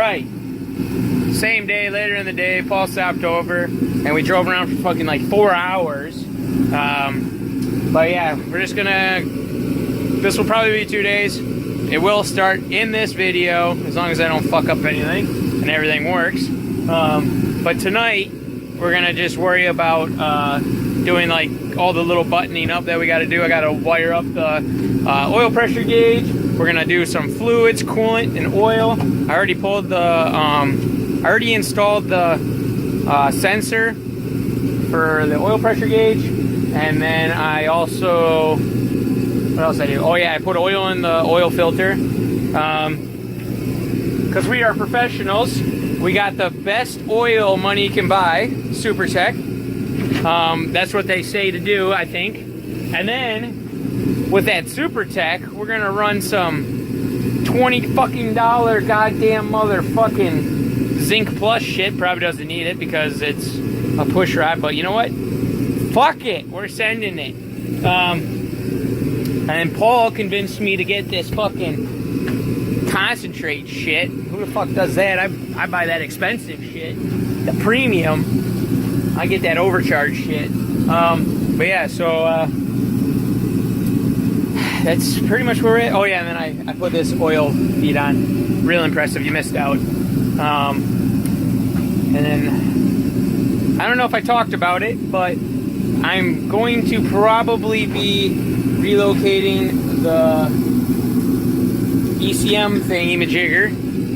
right. Same day, later in the day, Paul stopped over, and we drove around for fucking like 4 hours. But yeah, we're just gonna, this will probably be 2 days. It will start in this video, as long as I don't fuck up anything, and everything works. But tonight, we're gonna just worry about doing like all the little buttoning up that we gotta do. I gotta wire up the oil pressure gauge. We're gonna do some fluids, coolant, and oil. I already pulled the, I already installed the sensor for the oil pressure gauge. And then I also, what else I do? Oh yeah, I put oil in the oil filter. Because we are professionals. We got the best oil money can buy, Super Tech. That's what they say to do, I think. And then, with that Super Tech, we're gonna run some $20 fucking goddamn motherfucking Zinc Plus shit. Probably doesn't need it because it's a push rod, but you know what? Fuck it, we're sending it. And Paul convinced me to get this fucking concentrate shit. Who the fuck does that? I buy that expensive shit. The premium. I get that overcharged shit. But yeah, so that's pretty much where we're at. Oh yeah, and then I put this oil feed on. Real impressive, you missed out. And then, I don't know if I talked about it, but I'm going to probably be relocating the ECM thingy-majigger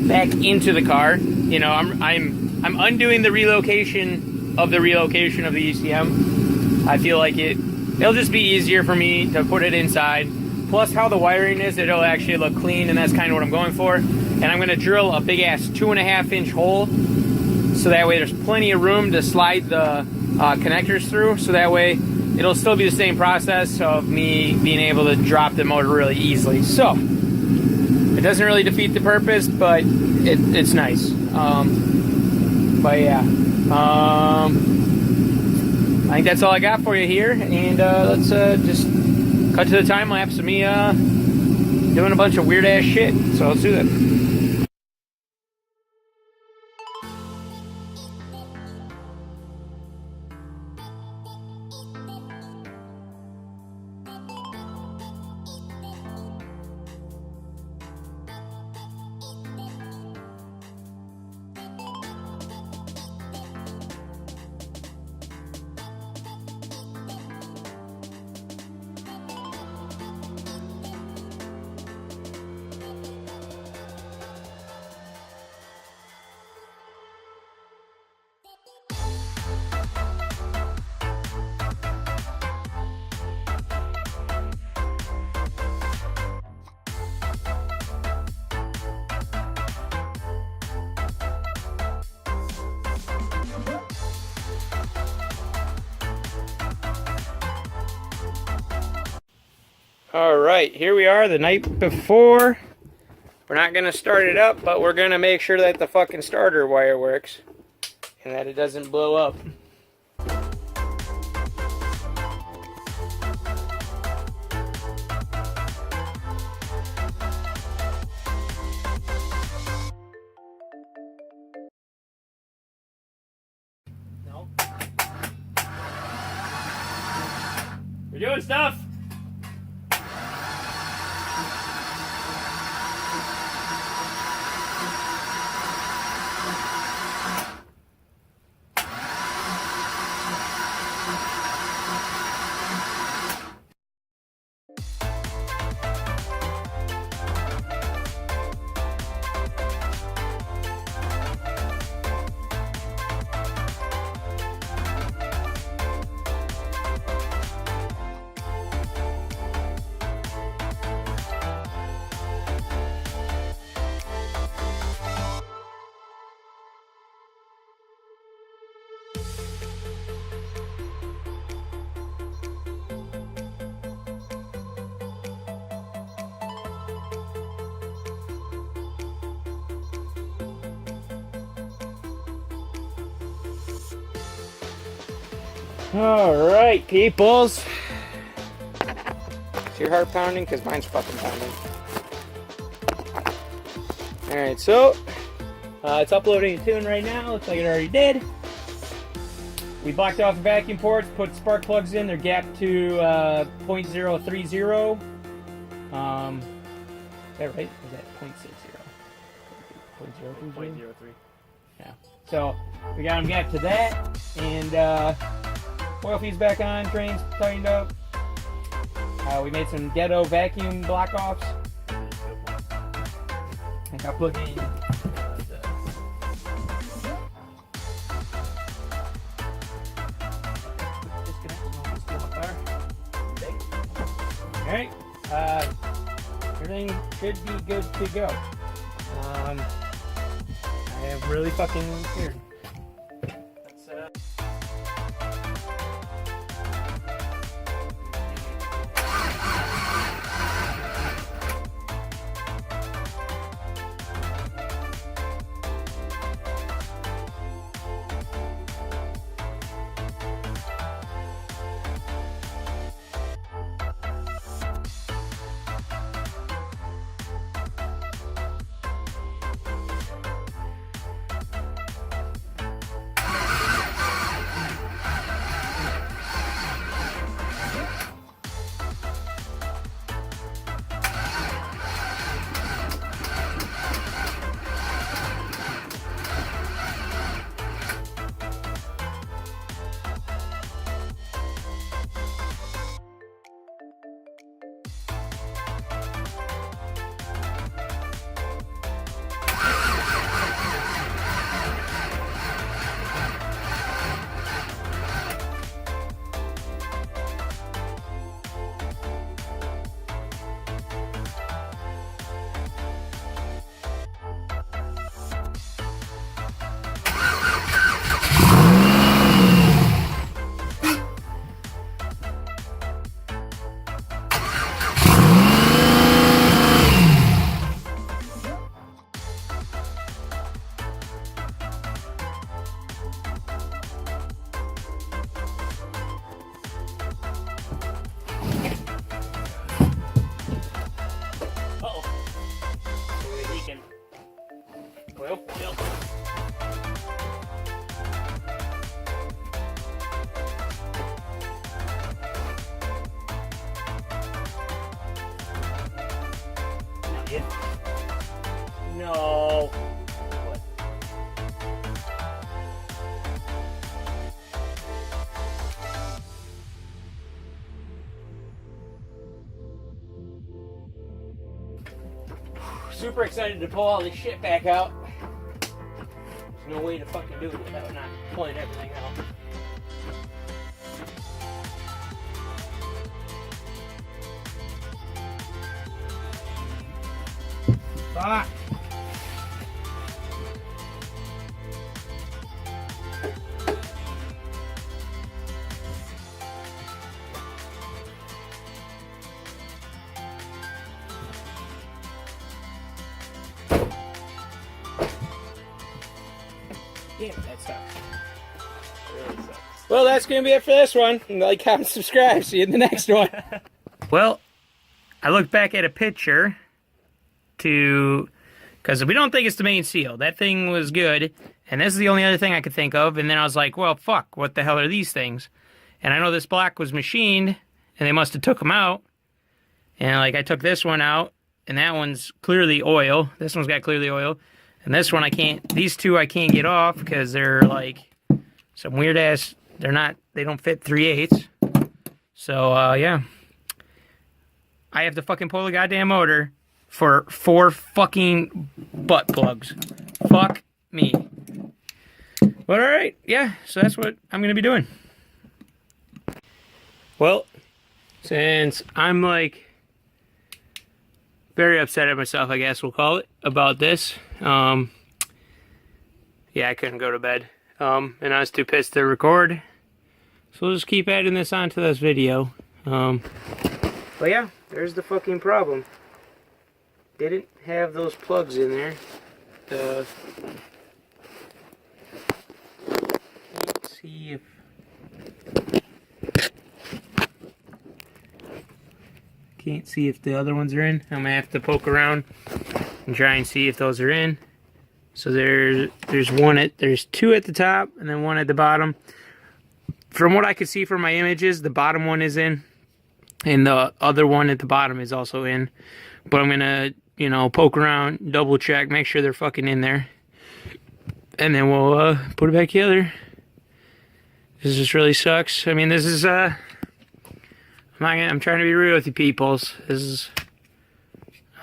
back into the car. You know, I'm undoing the relocation of the ECM. I feel like it'll just be easier for me to put it inside. Plus, how the wiring is, it'll actually look clean, and that's kind of what I'm going for. And I'm going to drill a big-ass 2.5-inch hole, so that way there's plenty of room to slide the connectors through, so that way it'll still be the same process of me being able to drop the motor really easily. So it doesn't really defeat the purpose, but it's nice. But yeah, I think that's all I got for you here, and let's just cut to the time lapse of me doing a bunch of weird ass shit. So let's do that. Alright, here we are the night before. We're not going to start it up, but we're going to make sure that the fucking starter wire works and that it doesn't blow up. No. We're doing stuff! Alright, peoples. Is your heart pounding? Because mine's fucking pounding. Alright, so It's uploading a tune right now. Looks like it already did. We blocked off the vacuum ports, put spark plugs in. They're gapped to 0.030. Is that right? Or is that 0.60? 0.030? Yeah. So we got them gapped to that. And oil feed's back on, drains tightened up. We made some ghetto vacuum block offs. I got plugged in. Alright, everything should be good to go. I am really fucking scared. No. What? Super excited to pull all this shit back out. There's no way to fucking do it without not pulling everything out. Fuck. Damn, that sucks. Really sucks. Well, that's gonna be it for this one. Like, comment, subscribe. See you in the next one. Well, I looked back at a picture because we don't think it's the main seal. That thing was good, and this is the only other thing I could think of. And then I was like, well, fuck, what the hell are these things? And I know this block was machined, and they must have took them out. And like, I took this one out, and that one's clearly oil. This one's got clearly oil, and this one I can't. These two I can't get off because they're like some weird ass. They don't fit 3/8. So yeah, I have to fucking pull the goddamn motor for 4 fucking butt plugs. Fuck me. But alright, yeah, so that's what I'm gonna be doing. Well, since I'm like very upset at myself, I guess we'll call it, about this. Yeah, I couldn't go to bed. And I was too pissed to record. So we'll just keep adding this onto this video. But yeah, there's the fucking problem. Didn't have those plugs in there. Let's see if can't see if the other ones are in. I'm gonna have to poke around and try and see if those are in. So there's two at the top and then one at the bottom. From what I could see from my images, the bottom one is in, and the other one at the bottom is also in. But I'm gonna, you know, poke around, double check, make sure they're fucking in there, and then we'll put it back together. This just really sucks. I mean, this is I'm trying to be real with you peoples. I'm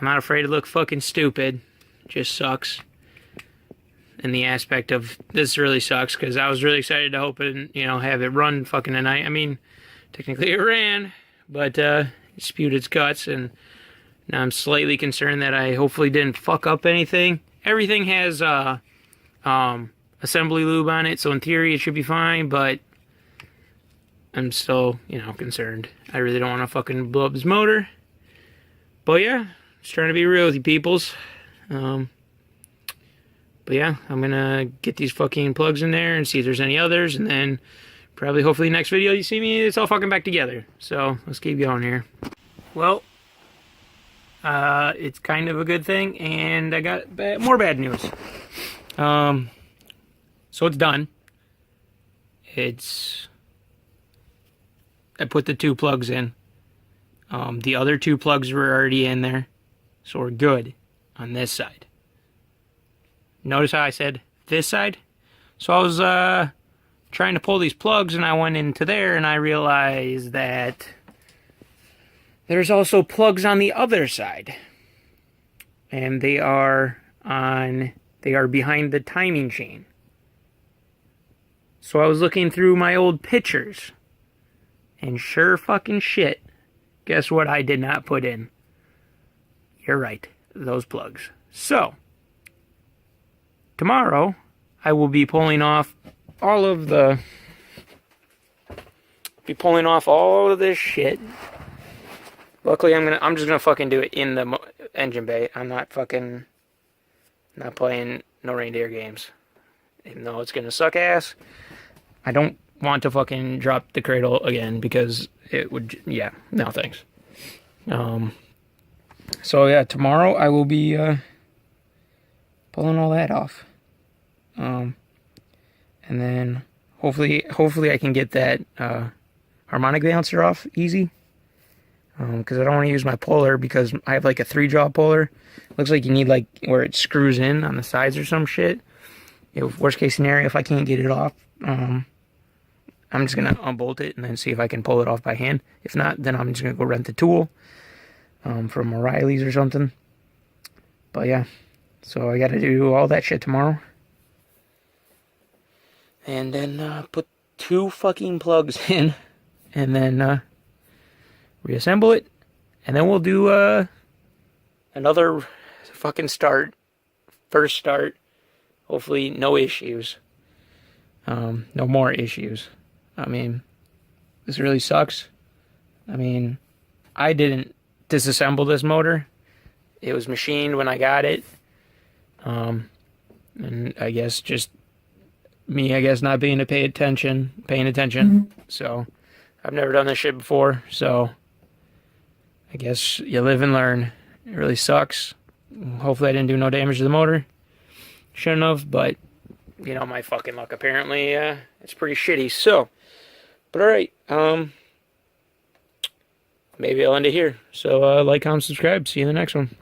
not afraid to look fucking stupid. It just sucks. In the aspect of this really sucks, because I was really excited to hope and, you know, have it run fucking tonight. I mean, technically it ran, but it spewed its guts, and now I'm slightly concerned that I hopefully didn't fuck up anything. Everything has assembly lube on it, so in theory it should be fine, but I'm still, you know, concerned. I really don't want to fucking blow up his motor. But yeah, just trying to be real with you peoples. But yeah, I'm gonna get these fucking plugs in there and see if there's any others, and then probably, hopefully, next video you see me, it's all fucking back together. So let's keep going here. Well, it's kind of a good thing, and I got more bad news. So it's done. I put the 2 plugs in. The other 2 plugs were already in there, so we're good on this side. Notice how I said this side? So I was trying to pull these plugs, and I went into there, and I realized that there's also plugs on the other side. And they are behind the timing chain. So I was looking through my old pictures, and sure fucking shit, guess what I did not put in? You're right, those plugs. So tomorrow, I will be pulling off all of this shit. Luckily, I'm just gonna fucking do it in the engine bay. I'm not playing no reindeer games. Even though it's gonna suck ass, I don't want to fucking drop the cradle again, because it would, yeah, no thanks. So yeah, tomorrow I will be pulling all that off. And then hopefully I can get that harmonic balancer off easy. Because I don't want to use my puller, because I have like a 3-jaw puller. Looks like you need like where it screws in on the sides or some shit. If worst case scenario, if I can't get it off, I'm just gonna unbolt it and then see if I can pull it off by hand. If not, then I'm just gonna go rent the tool from O'Reilly's or something. But yeah, so I gotta do all that shit tomorrow. And then put 2 fucking plugs in, and then reassemble it, and then we'll do another fucking first start. Hopefully no issues, no more issues. I mean, this really sucks. I mean, I didn't disassemble this motor. It was machined when I got it, and I guess just me, not being paying attention. So I've never done this shit before, so I guess you live and learn. It really sucks. Hopefully I didn't do no damage to the motor. Shouldn't have, but you know, my fucking luck, apparently it's pretty shitty. So, but alright, maybe I'll end it here. So like, comment, subscribe. See you in the next one.